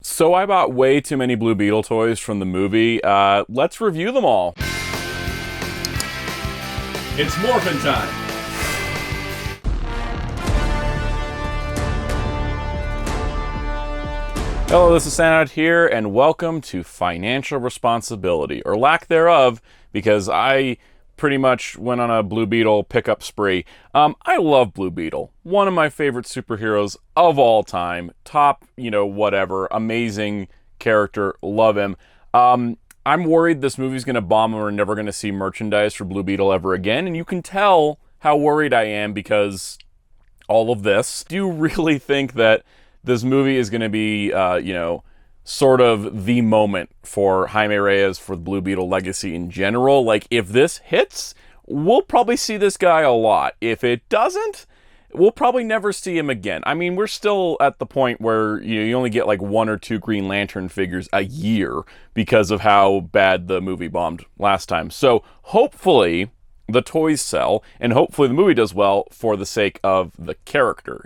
So I bought way too many Blue Beetle toys from the movie. Let's review them all. It's morphin' time! Hello, this is Soundout here, and welcome to Financial Responsibility, or lack thereof, because I pretty much went on a Blue Beetle pickup spree. I love Blue Beetle. One of my favorite superheroes of all time. Top, whatever. Amazing character. Love him. I'm worried this movie's going to bomb and we're never going to see merchandise for Blue Beetle ever again, and you can tell how worried I am because all of this. Do you really think that this movie is going to be, sort of the moment for Jaime Reyes, for the Blue Beetle legacy in general? Like, if this hits, we'll probably see this guy a lot. If it doesn't, we'll probably never see him again. I mean, we're still at the point where you only get like 1 or 2 Green Lantern figures a year because of how bad the movie bombed last time. So hopefully the toys sell, and hopefully the movie does well for the sake of the character,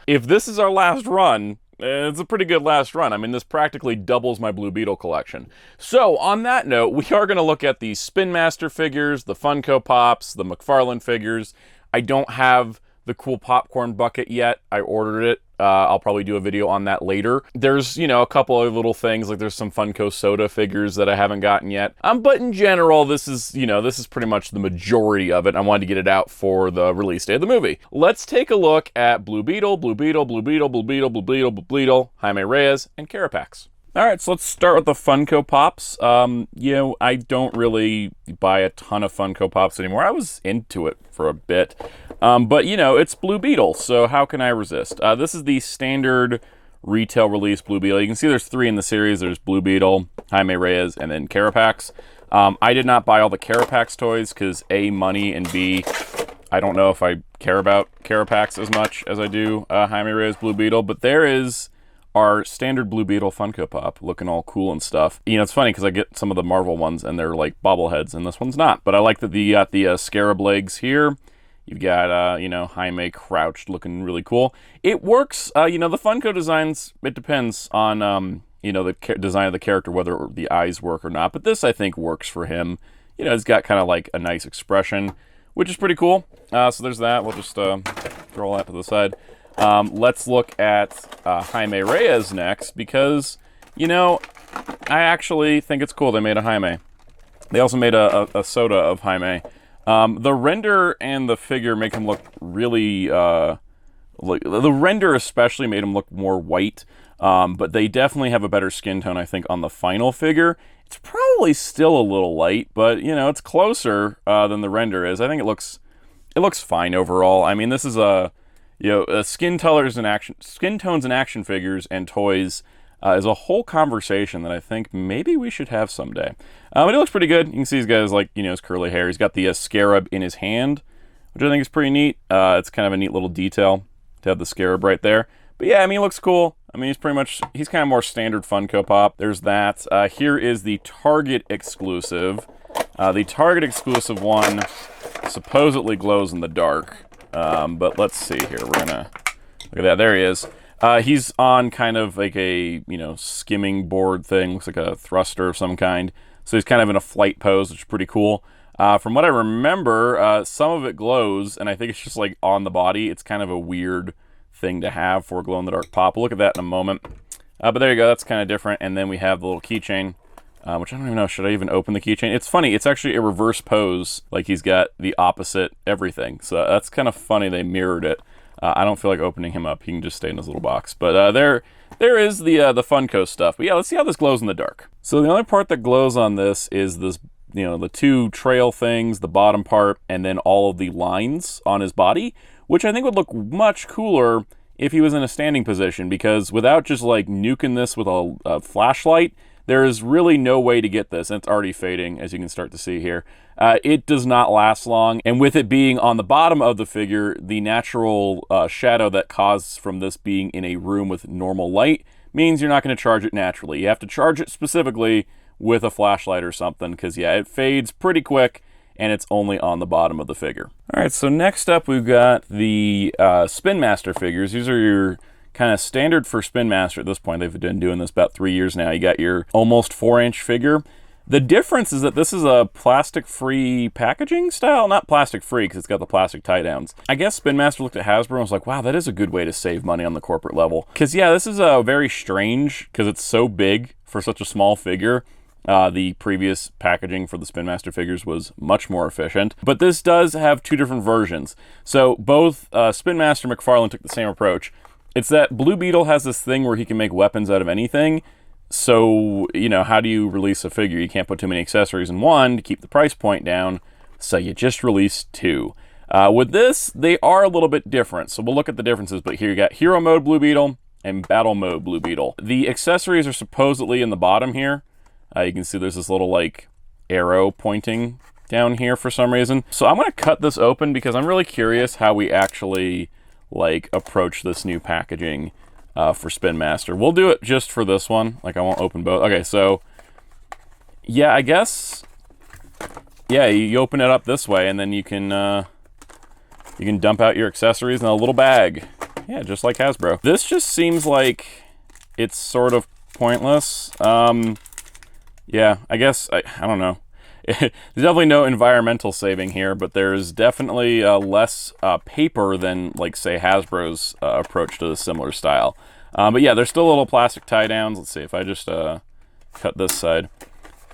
If this is our last run, it's a pretty good last run. I mean, this practically doubles my Blue Beetle collection. So, on that note, we are going to look at the Spin Master figures, the Funko Pops, the McFarlane figures. I don't have the cool popcorn bucket yet. I ordered it. I'll probably do a video on that later. There's, a couple of little things, like there's some Funko soda figures that I haven't gotten yet. But in general, this is pretty much the majority of it. I wanted to get it out for the release day of the movie. Let's take a look at Blue Beetle, Blue Beetle, Blue Beetle, Blue Beetle, Blue Beetle, Blue Beetle, Jaime Reyes, and Carapax. All right, so let's start with the Funko Pops. I don't really buy a ton of Funko Pops anymore. I was into it for a bit. But, it's Blue Beetle, so how can I resist? This is the standard retail release Blue Beetle. You can see there's 3 in the series. There's Blue Beetle, Jaime Reyes, and then Carapax. I did not buy all the Carapax toys because A, money, and B, I don't know if I care about Carapax as much as I do Jaime Reyes Blue Beetle, but there is our standard Blue Beetle Funko Pop, looking all cool and stuff. It's funny because I get some of the Marvel ones and they're like bobbleheads, and this one's not. But I like that you got the scarab legs here. You've got, Jaime crouched, looking really cool. It works. The Funko designs, it depends on, the design of the character, whether the eyes work or not. But this, I think, works for him. It's got kind of like a nice expression, which is pretty cool. So there's that. We'll just throw all that to the side. Let's look at Jaime Reyes next because, I actually think it's cool they made a Jaime. They also made a soda of Jaime. The render and the figure make him look really, the render especially made him look more white, but they definitely have a better skin tone, I think, on the final figure. It's probably still a little light, but, it's closer than the render is. I think it looks fine overall. I mean, this is skin tones and action figures and toys is a whole conversation that I think maybe we should have someday. But it looks pretty good. You can see he's got his, his curly hair. He's got the scarab in his hand, which I think is pretty neat. It's kind of a neat little detail to have the scarab right there. But yeah, I mean, he looks cool. I mean, he's kind of more standard Funko Pop. There's that. Here is the Target exclusive. The Target exclusive one supposedly glows in the dark. But let's see here. We're gonna look at that. There he is. He's on kind of like a, skimming board thing. Looks like a thruster of some kind. So he's kind of in a flight pose, which is pretty cool. From what I remember, some of it glows, and I think it's just like on the body. It's kind of a weird thing to have for a glow-in-the-dark pop. We'll look at that in a moment. But there you go. That's kind of different. And then we have the little keychain, which I don't even know. Should I even open the keychain? It's funny. It's actually a reverse pose. Like he's got the opposite everything. So that's kind of funny. They mirrored it. I don't feel like opening him up. He can just stay in his little box. But there is the Funko stuff. But yeah, let's see how this glows in the dark. So the only part that glows on this is this, the 2 trail things, the bottom part, and then all of the lines on his body, which I think would look much cooler if he was in a standing position, because without just like nuking this with a flashlight, there is really no way to get this, and it's already fading, as you can start to see here. It does not last long, and with it being on the bottom of the figure, the natural shadow that causes from this being in a room with normal light means you're not going to charge it naturally. You have to charge it specifically with a flashlight or something, because yeah, it fades pretty quick, and it's only on the bottom of the figure. All right, so next up we've got the Spin Master figures. These are your kind of standard for Spin Master at this point. They've been doing this about 3 years now. You got your almost 4-inch figure. The difference is that this is a plastic-free packaging style. Not plastic-free because it's got the plastic tie-downs. I guess Spin Master looked at Hasbro and was like, wow, that is a good way to save money on the corporate level. Because, yeah, this is very strange because it's so big for such a small figure. The previous packaging for the Spin Master figures was much more efficient. But this does have 2 different versions. So both Spin Master and McFarlane took the same approach. It's that Blue Beetle has this thing where he can make weapons out of anything. So, you know, how do you release a figure? You can't put too many accessories in one to keep the price point down, so you just release 2. With this, they are a little bit different, so we'll look at the differences. But here you got Hero Mode Blue Beetle and Battle Mode Blue Beetle. The accessories are supposedly in the bottom here. You can see there's this little, like, arrow pointing down here for some reason. So I'm going to cut this open because I'm really curious how we actually, like, approach this new packaging for Spin Master. We'll do it just for this one. Like, I won't open both. Okay, so yeah, I guess, yeah, you open it up this way, and then you can dump out your accessories in a little bag. Yeah, just like Hasbro. This just seems like it's sort of pointless. Yeah, I guess, I don't know. There's definitely no environmental saving here, but there's definitely less paper than, like, say, Hasbro's approach to the similar style. But yeah, there's still little plastic tie-downs. Let's see if I just cut this side.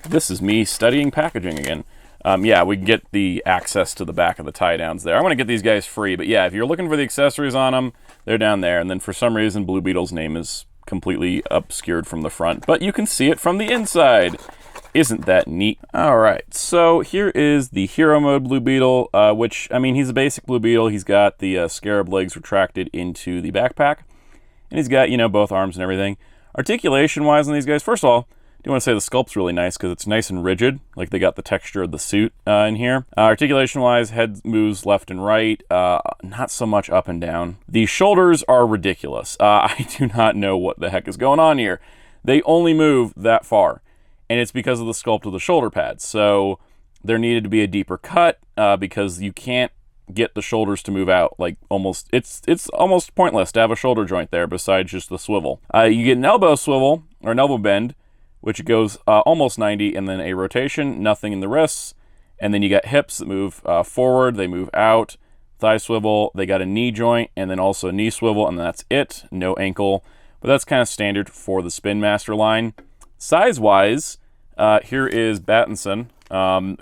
This is me studying packaging again. Yeah, we can get the access to the back of the tie-downs there. I'm going to get these guys free, but yeah, if you're looking for the accessories on them, they're down there. And then for some reason, Blue Beetle's name is completely obscured from the front, but you can see it from the inside. Isn't that neat? All right, so here is the Hero Mode Blue Beetle, which, I mean, he's a basic Blue Beetle. He's got the scarab legs retracted into the backpack, and he's got, you know, both arms and everything. Articulation-wise on these guys, first of all, I do want to say the sculpt's really nice because it's nice and rigid, like they got the texture of the suit in here. Articulation-wise, head moves left and right, not so much up and down. The shoulders are ridiculous. I do not know what the heck is going on here. They only move that far. And it's because of the sculpt of the shoulder pads. So there needed to be a deeper cut because you can't get the shoulders to move out. Like, almost, it's almost pointless to have a shoulder joint there besides just the swivel. You get an elbow swivel or an elbow bend, which goes almost 90, and then a rotation, nothing in the wrists. And then you got hips that move forward, they move out, thigh swivel, they got a knee joint, and then also a knee swivel, and that's it. No ankle. But that's kind of standard for the Spin Master line. Size-wise, here is Battinson,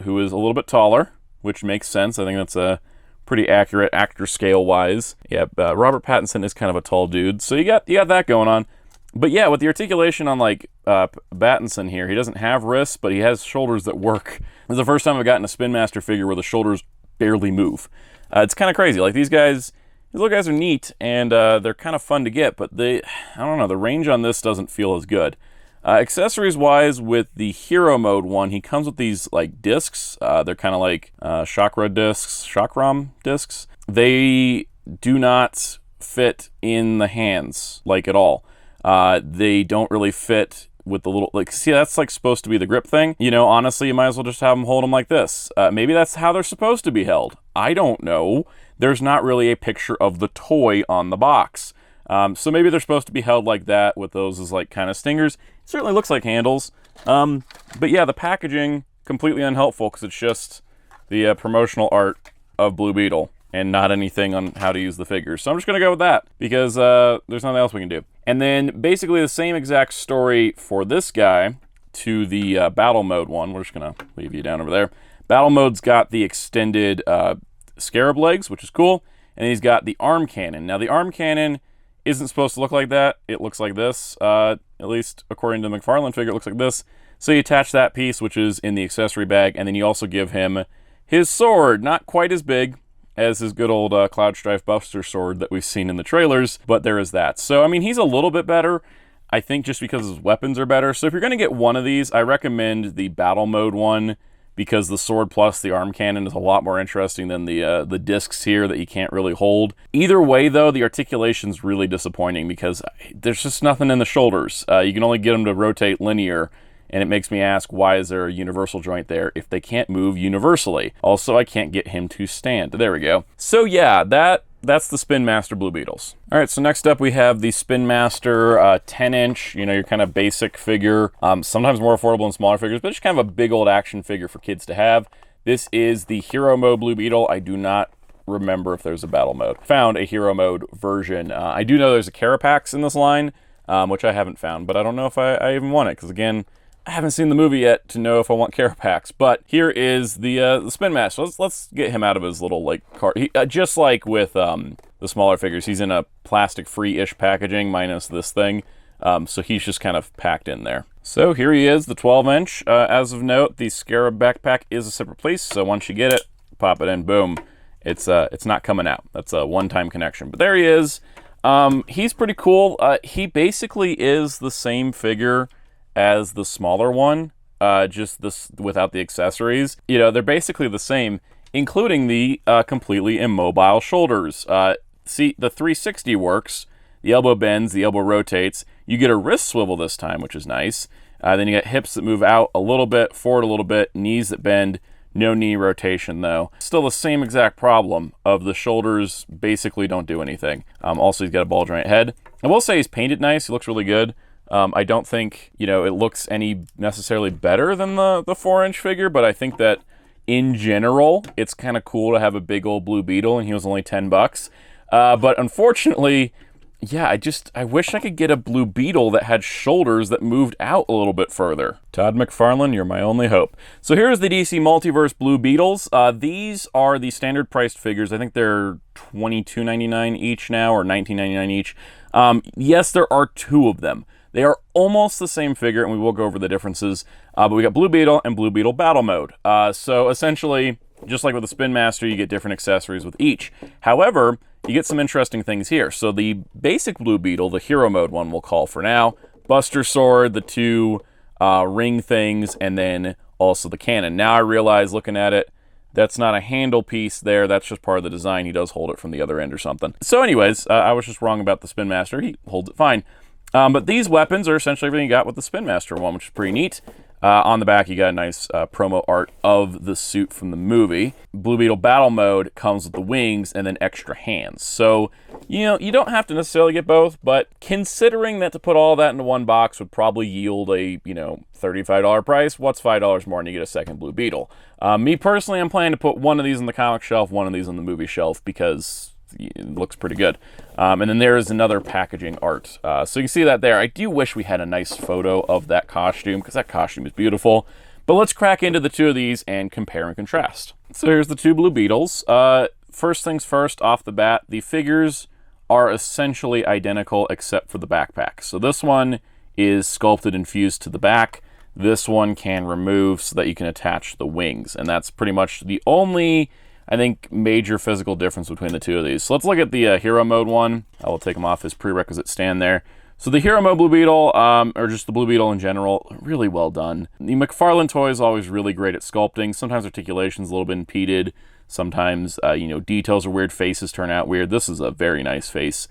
who is a little bit taller, which makes sense. I think that's a pretty accurate actor scale-wise. Yeah, Robert Pattinson is kind of a tall dude, so you got that going on. But yeah, with the articulation on, like, Battinson here, he doesn't have wrists, but he has shoulders that work. This is the first time I've gotten a Spin Master figure where the shoulders barely move. It's kind of crazy. Like, these little guys are neat, and they're kind of fun to get, but I don't know, the range on this doesn't feel as good. Accessories-wise, with the Hero Mode one, he comes with these, like, discs. They're kind of like Chakram discs. They do not fit in the hands, like, at all. They don't really fit with the little, like, see, that's, like, supposed to be the grip thing. You know, honestly, you might as well just have them hold them like this. Maybe that's how they're supposed to be held. I don't know. There's not really a picture of the toy on the box. So maybe they're supposed to be held like that with those as, like, kind of stingers. It certainly looks like handles. But yeah, the packaging, completely unhelpful because it's just the promotional art of Blue Beetle and not anything on how to use the figures. So I'm just going to go with that because there's nothing else we can do. And then basically the same exact story for this guy to the Battle Mode one. We're just going to leave you down over there. Battle Mode's got the extended scarab legs, which is cool. And he's got the arm cannon. Now the arm cannon isn't supposed to look like that. It looks like this. At least according to the McFarlane figure, it looks like this. So you attach that piece, which is in the accessory bag, and then you also give him his sword. Not quite as big as his good old Cloud Strife Buster sword that we've seen in the trailers, but there is that. So, I mean, he's a little bit better, I think, just because his weapons are better. So if you're going to get one of these, I recommend the Battle Mode one, because the sword plus the arm cannon is a lot more interesting than the discs here that you can't really hold. Either way, though, the articulation's really disappointing because there's just nothing in the shoulders. You can only get them to rotate linear, and it makes me ask, why is there a universal joint there if they can't move universally? Also, I can't get him to stand. There we go. So yeah, that that's the Spin Master Blue Beetles. All right, so next up we have the Spin Master 10-inch, you know, your kind of basic figure, sometimes more affordable in smaller figures, but just kind of a big old action figure for kids to have. This is the Hero Mode Blue Beetle. I do not remember if there's a battle mode. Found a Hero Mode version. I do know there's a Carapax in this line, which I haven't found, but I don't know if I even want it, because again, I haven't seen the movie yet to know if I want Carapax. But here is the Spin Master. Let's get him out of his little like cart. Just like with the smaller figures, he's in a plastic-free-ish packaging minus this thing. So he's just kind of packed in there. So here he is, the 12-inch. As of note, the Scarab backpack is a separate piece. So once you get it, pop it in, boom. It's not coming out. That's a one-time connection. But there he is. He's pretty cool. He basically is the same figure as the smaller one, just this without the accessories. You know, they're basically the same, including the completely immobile shoulders. See, the 360 works, the elbow bends, the elbow rotates. You get a wrist swivel this time, which is nice. Then you got hips that move out a little bit, forward a little bit, knees that bend. No knee rotation though. Still the same exact problem of the shoulders basically don't do anything. Also, he's got a ball joint head. I will say he's painted nice. He looks really good. I don't think, you know, it looks any necessarily better than the 4-inch figure, but I think that in general, it's kind of cool to have a big old Blue Beetle, and he was only $10. But unfortunately, yeah, I wish I could get a Blue Beetle that had shoulders that moved out a little bit further. Todd McFarlane, you're my only hope. So here's the DC Multiverse Blue Beetles. These are the standard priced figures. I think they're $22.99 each now, or $19.99 each. Yes, there are 2 of them. They are almost the same figure, and we will go over the differences. But we got Blue Beetle and Blue Beetle Battle Mode. So essentially, just like with the Spin Master, you get different accessories with each. However, you get some interesting things here. So the basic Blue Beetle, the Hero Mode one we'll call for now, Buster Sword, the 2 ring things, and then also the cannon. Now I realize, looking at it, that's not a handle piece there. That's just part of the design. He does hold it from the other end or something. So anyways, I was just wrong about the Spin Master. He holds it fine. But these weapons are essentially everything you got with the Spin Master one, which is pretty neat. On the back, you got a nice promo art of the suit from the movie. Blue Beetle Battle Mode comes with the wings and then extra hands. So, you know, you don't have to necessarily get both, but considering that to put all that into one box would probably yield a, you know, $35 price, what's $5 more and you get a second Blue Beetle? Me personally, I'm planning to put one of these on the comic shelf, one of these on the movie shelf, because it looks pretty good. And then there is another packaging art. So you can see that there. I do wish we had a nice photo of that costume, because that costume is beautiful. But let's crack into the 2 of these and compare and contrast. So here's the 2 Blue Beetles. First things first, off the bat, the figures are essentially identical except for the backpack. So this one is sculpted and fused to the back. This one can remove so that you can attach the wings. And that's pretty much the only, I think, major physical difference between the 2 of these. So let's look at the Hero Mode one. I will take him off his prerequisite stand there. So the Hero Mode Blue Beetle, or just the Blue Beetle in general, really well done. The McFarlane toy is always really great at sculpting. Sometimes articulation's a little bit impeded. Sometimes, you know, details are weird, faces turn out weird. This is a very nice face.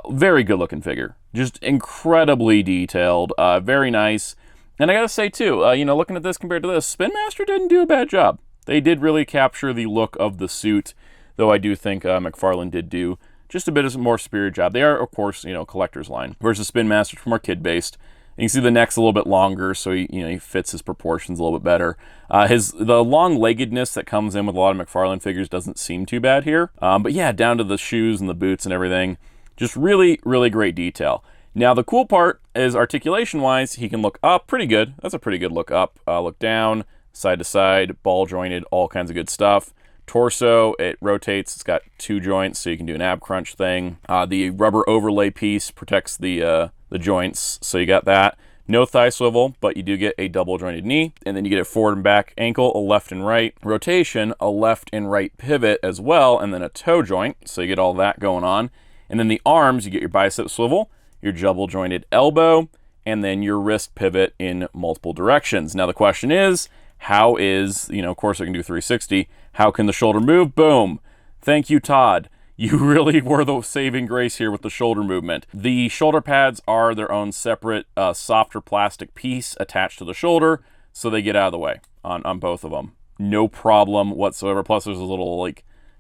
Very good looking figure. Just incredibly detailed, very nice. And I gotta say too, you know, looking at this compared to this, Spin Master didn't do a bad job. They did really capture the look of the suit, though I do think McFarlane did do just a bit of a more superior job. They are, of course, you know, collector's line, versus Spin Master more kid-based. You can see the neck's a little bit longer, so he fits his proportions a little bit better. The long-leggedness that comes in with a lot of McFarlane figures doesn't seem too bad here. But yeah, down to the shoes and the boots and everything, just really, really great detail. Now, the cool part is articulation-wise, he can look up pretty good. That's a pretty good look up. Look down, side to side, ball jointed, all kinds of good stuff. Torso, it rotates. It's got 2 joints, so you can do an ab crunch thing. The rubber overlay piece protects the joints, so you got that. No thigh swivel, but you do get a double jointed knee, and then you get a forward and back ankle, a left and right rotation, a left and right pivot as well, and then a toe joint, so you get all that going on. And then the arms, you get your bicep swivel, your double jointed elbow, and then your wrist pivot in multiple directions. Now the question is, how is, of course I can do 360, how can the shoulder move? Boom. Thank you, Todd. You really were the saving grace here with the shoulder movement. The shoulder pads are their own separate, softer plastic piece attached to the shoulder, so they get out of the way on both of them. No problem whatsoever. Plus there's a little,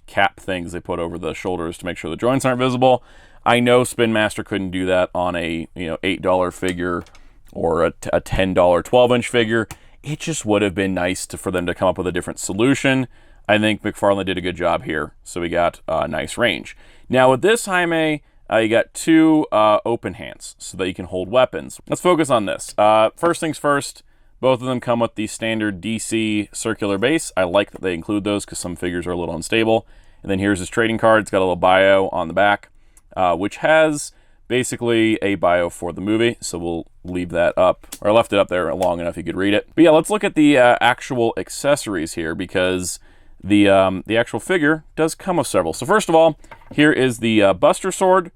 cap things they put over the shoulders to make sure the joints aren't visible. I know Spin Master couldn't do that on a $8 figure or a $10 12-inch figure. It just would have been nice for them to come up with a different solution. I think McFarlane did a good job here, so we got a nice range. Now with this Jaime, you got two open hands so that you can hold weapons. Let's focus on this. First things first, both of them come with the standard DC circular base. I like that they include those because some figures are a little unstable. And then here's his trading card. It's got a little bio on the back, which has basically a bio for the movie, so we'll leave that up, or I left it up there long enough you could read it. But yeah, let's look at the actual accessories here, because the actual figure does come with several. So first of all, here is the Buster Sword,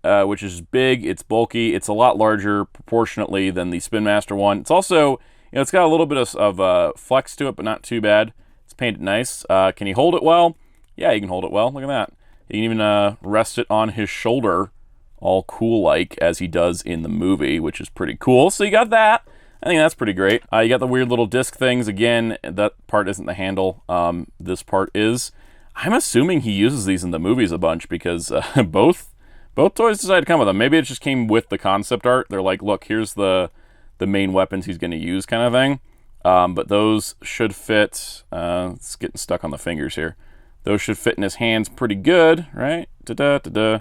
which is big, it's bulky, it's a lot larger proportionately than the Spin Master one. It's also, it's got a little bit of flex to it, but not too bad. It's painted nice. Can he hold it well? Yeah, he can hold it well. Look at that. He can even rest it on his shoulder, all cool-like, as he does in the movie, which is pretty cool. So you got that. I think that's pretty great. You got the weird little disc things. Again, that part isn't the handle. This part is. I'm assuming he uses these in the movies a bunch, because both toys decided to come with them. Maybe it just came with the concept art. They're like, look, here's the main weapons he's going to use, kind of thing. But those should fit. It's getting stuck on the fingers here. Those should fit in his hands pretty good, right? Da-da-da-da.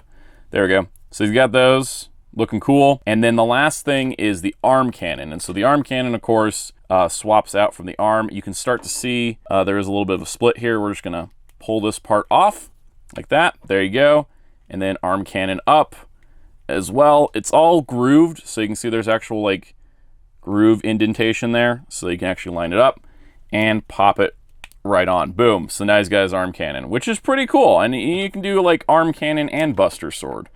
There we go. So he's got those, looking cool. And then the last thing is the arm cannon. And so the arm cannon, of course, swaps out from the arm. You can start to see there is a little bit of a split here. We're just gonna pull this part off like that. There you go. And then arm cannon up as well. It's all grooved, so you can see there's actual like groove indentation there. So you can actually line it up and pop it right on. Boom. So now he's got his arm cannon, which is pretty cool. And you can do like arm cannon and Buster Sword.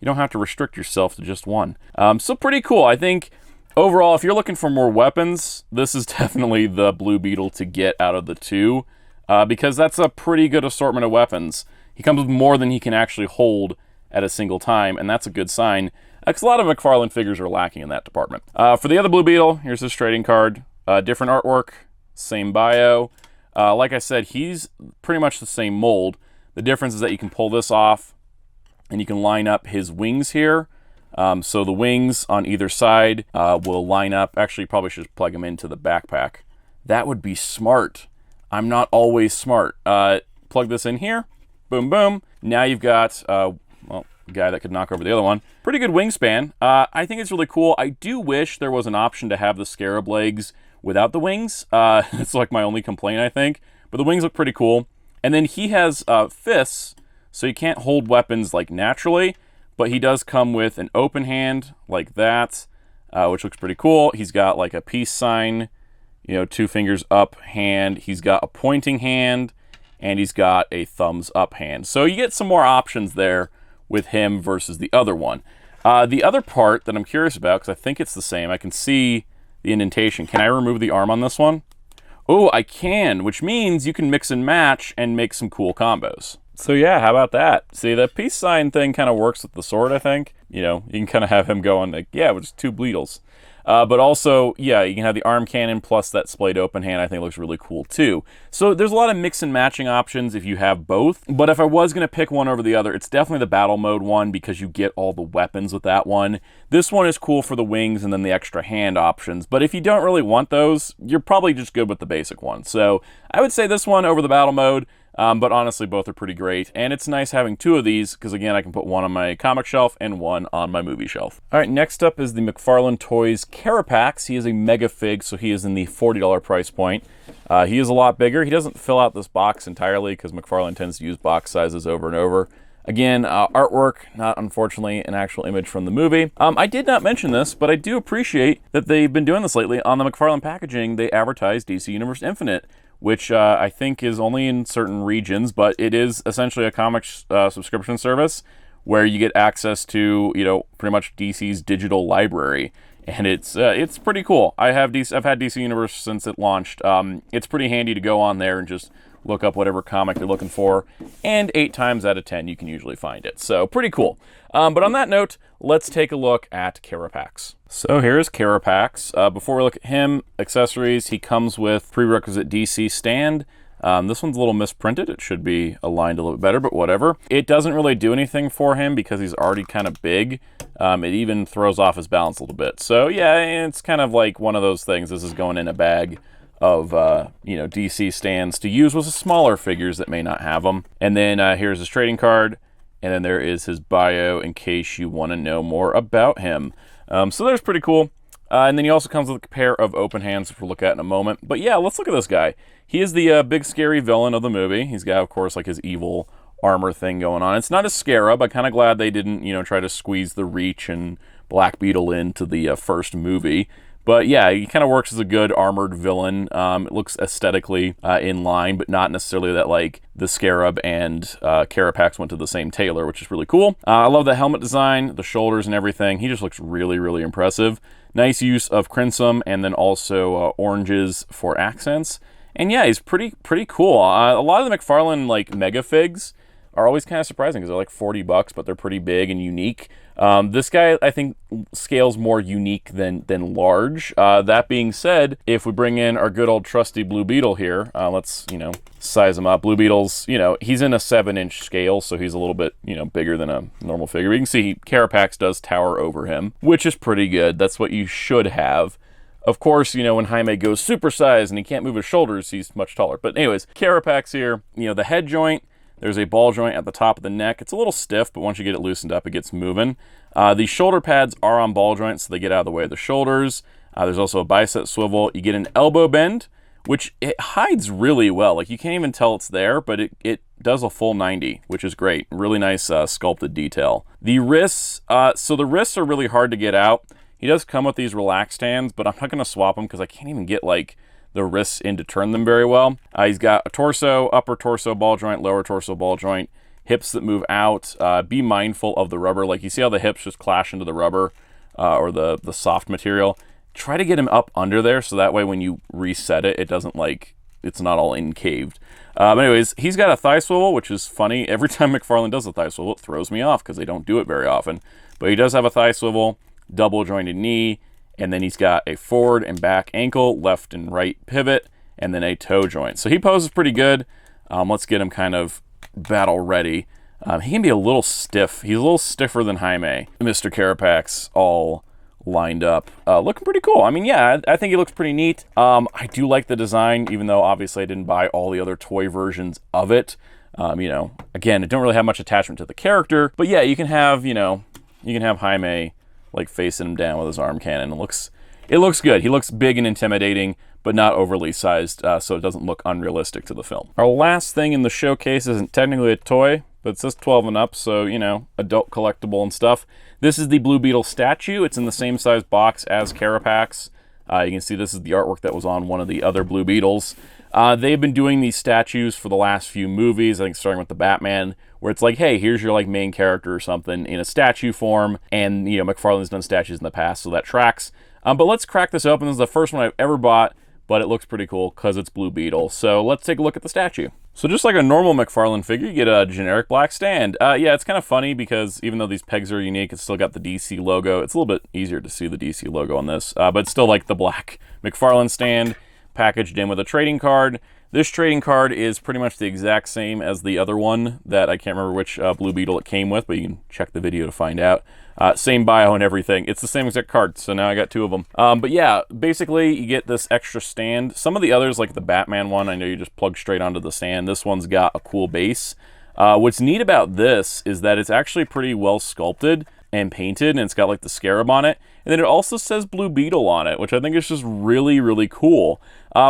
You don't have to restrict yourself to just one. So pretty cool. I think overall, if you're looking for more weapons, this is definitely the Blue Beetle to get out of the two, because that's a pretty good assortment of weapons. He comes with more than he can actually hold at a single time, and that's a good sign, because a lot of McFarlane figures are lacking in that department. For the other Blue Beetle, here's his trading card. Different artwork, same bio. Like I said, he's pretty much the same mold. The difference is that you can pull this off, and you can line up his wings here. So the wings on either side will line up. Actually, you probably should plug them into the backpack. That would be smart. I'm not always smart. Plug this in here. Boom, boom. Now you've got, well, a guy that could knock over the other one. Pretty good wingspan. I think it's really cool. I do wish there was an option to have the scarab legs without the wings. It's like my only complaint, I think. But the wings look pretty cool. And then he has fists, so you can't hold weapons like naturally, but he does come with an open hand like that, which looks pretty cool. He's got like a peace sign, 2 fingers up hand. He's got a pointing hand, and he's got a thumbs up hand. So you get some more options there with him versus the other one. The other part that I'm curious about, because I think it's the same, I can see the indentation. Can I remove the arm on this one? Oh, I can, which means you can mix and match and make some cool combos. So yeah, how about that? See, the peace sign thing kind of works with the sword, I think. You can kind of have him going like, yeah, it was 2 Beetles. But also, yeah, you can have the arm cannon plus that splayed open hand. I think it looks really cool too. So there's a lot of mix and matching options if you have both. But if I was going to pick one over the other, it's definitely the battle mode one, because you get all the weapons with that one. This one is cool for the wings and then the extra hand options. But if you don't really want those, you're probably just good with the basic one. So I would say this one over the battle mode. But honestly, both are pretty great. And it's nice having 2 of these, because again, I can put one on my comic shelf and one on my movie shelf. All right, next up is the McFarlane Toys Carapax. He is a mega fig, so he is in the $40 price point. He is a lot bigger. He doesn't fill out this box entirely, because McFarlane tends to use box sizes over and over. Again, artwork, not unfortunately an actual image from the movie. I did not mention this, but I do appreciate that they've been doing this lately. On the McFarlane packaging, they advertise DC Universe Infinite, which I think is only in certain regions, but it is essentially a comics subscription service where you get access to, pretty much DC's digital library. And it's pretty cool. I've had DC Universe since it launched. It's pretty handy to go on there and just look up whatever comic you're looking for, and 8 times out of 10 you can usually find it. So pretty cool. But on that note, let's take a look at Carapax. So here's Carapax. Before we look at him, accessories, he comes with prerequisite DC stand. This one's a little misprinted. It should be aligned a little bit better, but whatever. It doesn't really do anything for him because he's already kind of big. It even throws off his balance a little bit. So yeah, it's kind of like one of those things. This is going in a bag of, you know, DC stands to use with smaller figures that may not have them. And then here's his trading card. And then there is his bio in case you want to know more about him. So there's pretty cool. And then he also comes with a pair of open hands, which we'll look at in a moment. But yeah, let's look at this guy. He is the big scary villain of the movie. He's got, of course, like his evil armor thing going on. It's not a Scarab. I'm kind of glad they didn't, you know, try to squeeze the Reach and Black Beetle into the first movie. But yeah, he kind of works as a good armored villain. It looks aesthetically in line, but not necessarily that like the Scarab and Carapax went to the same tailor, which is really cool. I love the helmet design, the shoulders and everything. He just looks really, really impressive. Nice use of crimson and then also oranges for accents. And yeah, he's pretty cool. A lot of the McFarlane like mega figs are always kind of surprising because they're like $40, but they're pretty big and unique. This guy, I think, scales more unique than large. That being said, if we bring in our good old trusty Blue Beetle here, let's, you know, size him up. Blue Beetle's, you know, he's in a 7-inch scale, so he's a little bit, you know, bigger than a normal figure. You can see Carapax does tower over him, which is pretty good. That's what you should have. Of course, you know, when Jaime goes supersized and he can't move his shoulders, he's much taller. But anyways, Carapax here, you know, the head joint, there's a ball joint at the top of the neck. It's a little stiff, but once you get it loosened up, it gets moving. The shoulder pads are on ball joints, so they get out of the way of the shoulders. There's also a bicep swivel. You get an elbow bend, which it hides really well. Like, you can't even tell it's there, but it does a full 90, which is great. Really nice sculpted detail. The wrists, so the wrists are really hard to get out. He does come with these relaxed hands, but I'm not going to swap them because I can't even get, like, the wrists in to turn them very well. He's got a torso, upper torso ball joint, lower torso ball joint, hips that move out. Be mindful of the rubber. Like, you see how the hips just clash into the rubber or the soft material. Try to get him up under there so that way when you reset it, it doesn't like, it's not all incaved. But anyways, he's got a thigh swivel, which is funny. Every time McFarlane does a thigh swivel, it throws me off because they don't do it very often. But he does have a thigh swivel, double jointed knee, and then he's got a forward and back ankle, left and right pivot, and then a toe joint. So he poses pretty good. Let's get him kind of battle ready. He can be a little stiff. He's a little stiffer than Jaime. Mr. Carapax all lined up. Looking pretty cool. I mean, yeah, I think he looks pretty neat. I do like the design, even though obviously I didn't buy all the other toy versions of it. You know, again, I don't really have much attachment to the character, but yeah, you can have, you know, you can have Jaime like facing him down with his arm cannon. It looks good. He looks big and intimidating, but not overly sized, so it doesn't look unrealistic to the film. Our last thing in the showcase isn't technically a toy, but it says 12 and up, so, you know, adult collectible and stuff. This is the Blue Beetle statue. It's in the same size box as Carapax. You can see this is the artwork that was on one of the other Blue Beetles. They've been doing these statues for the last few movies, I think starting with the Batman, where it's like, hey, here's your like main character or something in a statue form, and you know, McFarlane's done statues in the past, so that tracks. But let's crack this open. This is the first one I've ever bought, but it looks pretty cool because it's Blue Beetle. So let's take a look at the statue. So just like a normal McFarlane figure, you get a generic black stand. Yeah, it's kind of funny because even though these pegs are unique, it's still got the DC logo. It's a little bit easier to see the DC logo on this, but it's still like the black McFarlane stand packaged in with a trading card. This trading card is pretty much the exact same as the other one that I can't remember which Blue Beetle it came with, but you can check the video to find out. Same bio and everything. It's the same exact card, so now I got two of them. But yeah, basically you get this extra stand. Some of the others, like the Batman one, I know you just plug straight onto the stand. This one's got a cool base. What's neat about this is that it's actually pretty well sculpted and painted, and it's got like the scarab on it. And then it also says Blue Beetle on it, which I think is just really, really cool.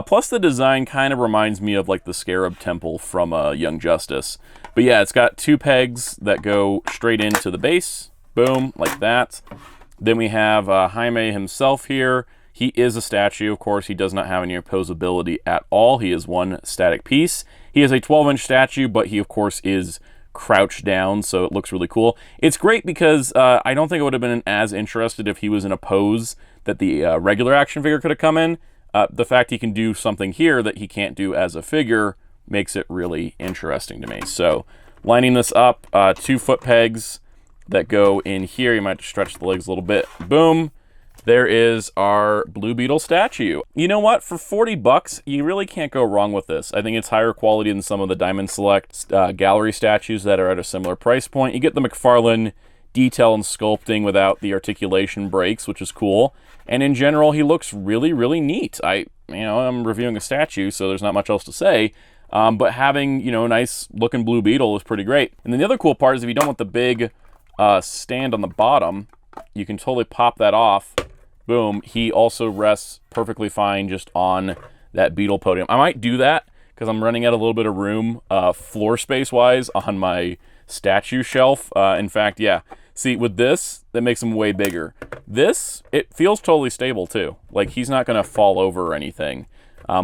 Plus the design kind of reminds me of like the Scarab Temple from Young Justice. But yeah, it's got two pegs that go straight into the base. Boom, like that. Then we have Jaime himself here. He is a statue. Of course, he does not have any opposability at all. He is one static piece. He is a 12-inch statue, but he, of course, is crouched down, so it looks really cool. It's great because I don't think I would have been as interested if he was in a pose that the regular action figure could have come in. The fact he can do something here that he can't do as a figure makes it really interesting to me. So lining this up, 2 foot pegs that go in here. You might stretch the legs a little bit. Boom. there is our Blue Beetle statue. You know what? For 40 bucks, you really can't go wrong with this. I think it's higher quality than some of the Diamond Select gallery statues that are at a similar price point. You get the McFarlane detail and sculpting without the articulation breaks, which is cool. And in general, he looks really, really neat. I'm reviewing a statue, so there's not much else to say. But having, a nice looking Blue Beetle is pretty great. And then the other cool part is if you don't want the big stand on the bottom, you can totally pop that off. Boom. He also rests perfectly fine just on that Beetle podium. I might do that because I'm running out a little bit of room floor space wise on my statue shelf. In fact, yeah. See, with this, that makes him way bigger. This, it feels totally stable too. Like, he's not going to fall over or anything.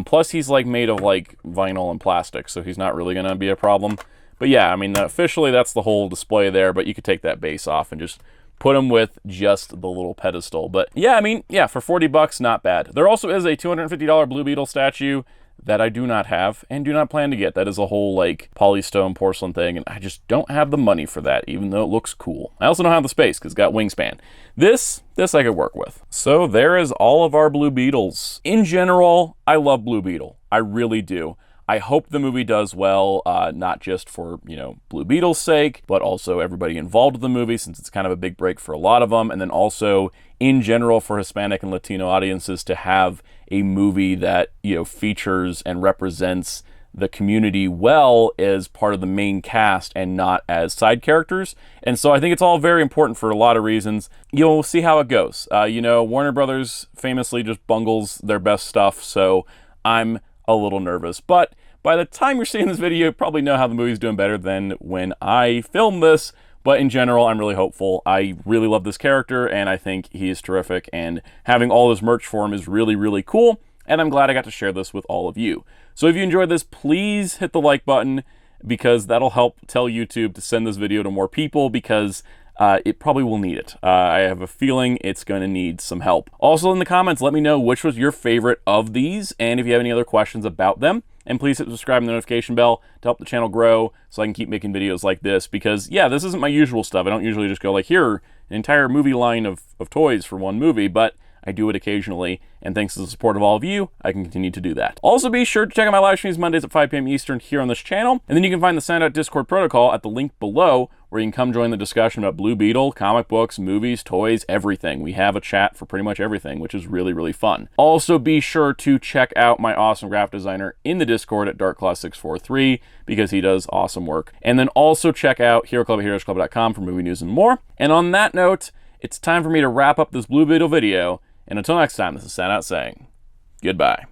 Plus, he's like made of like vinyl and plastic, so he's not really going to be a problem. But yeah, I mean, officially that's the whole display there, but you could take that base off and just put him with just the little pedestal. But yeah, I mean, yeah, for 40 bucks, not bad. There also is a $250 Blue Beetle statue that I do not have and do not plan to get. That is a whole like polystone porcelain thing, and I just don't have the money for that, even though it looks cool. I also don't have the space because it's got wingspan. This I could work with. So there is all of our Blue Beetles. In general, I love Blue Beetle. I really do. I hope the movie does well, not just for, Blue Beetle's sake, but also everybody involved with the movie, since it's kind of a big break for a lot of them, and then also in general for Hispanic and Latino audiences to have a movie that, features and represents the community well as part of the main cast and not as side characters. And so I think it's all very important for a lot of reasons. We'll see how it goes. Warner Brothers famously just bungles their best stuff, so I'm a little nervous. But by the time you're seeing this video, you probably know how the movie's doing better than when I filmed this. But in general, I'm really hopeful. I really love this character, and I think he is terrific, and having all this merch for him is really, really cool, and I'm glad I got to share this with all of you. So if you enjoyed this, please hit the like button, because that'll help tell YouTube to send this video to more people, because it probably will need it. I have a feeling it's going to need some help. Also in the comments, let me know which was your favorite of these, and if you have any other questions about them. And please hit subscribe and the notification bell to help the channel grow so I can keep making videos like this, because yeah, this isn't my usual stuff. I don't usually just go like, here, an entire movie line of toys for one movie, but I do it occasionally, and thanks to the support of all of you, I can continue to do that. Also, be sure to check out my live streams Mondays at 5 p.m. Eastern here on this channel, and then you can find the Soundout Discord protocol at the link below, where you can come join the discussion about Blue Beetle, comic books, movies, toys, everything. We have a chat for pretty much everything, which is really, really fun. Also, be sure to check out my awesome graphic designer in the Discord at DarkClaw643, because he does awesome work. And then also check out HeroClub at HeroesClub.com for movie news and more. And on that note, it's time for me to wrap up this Blue Beetle video. And until next time, this is Soundout saying goodbye.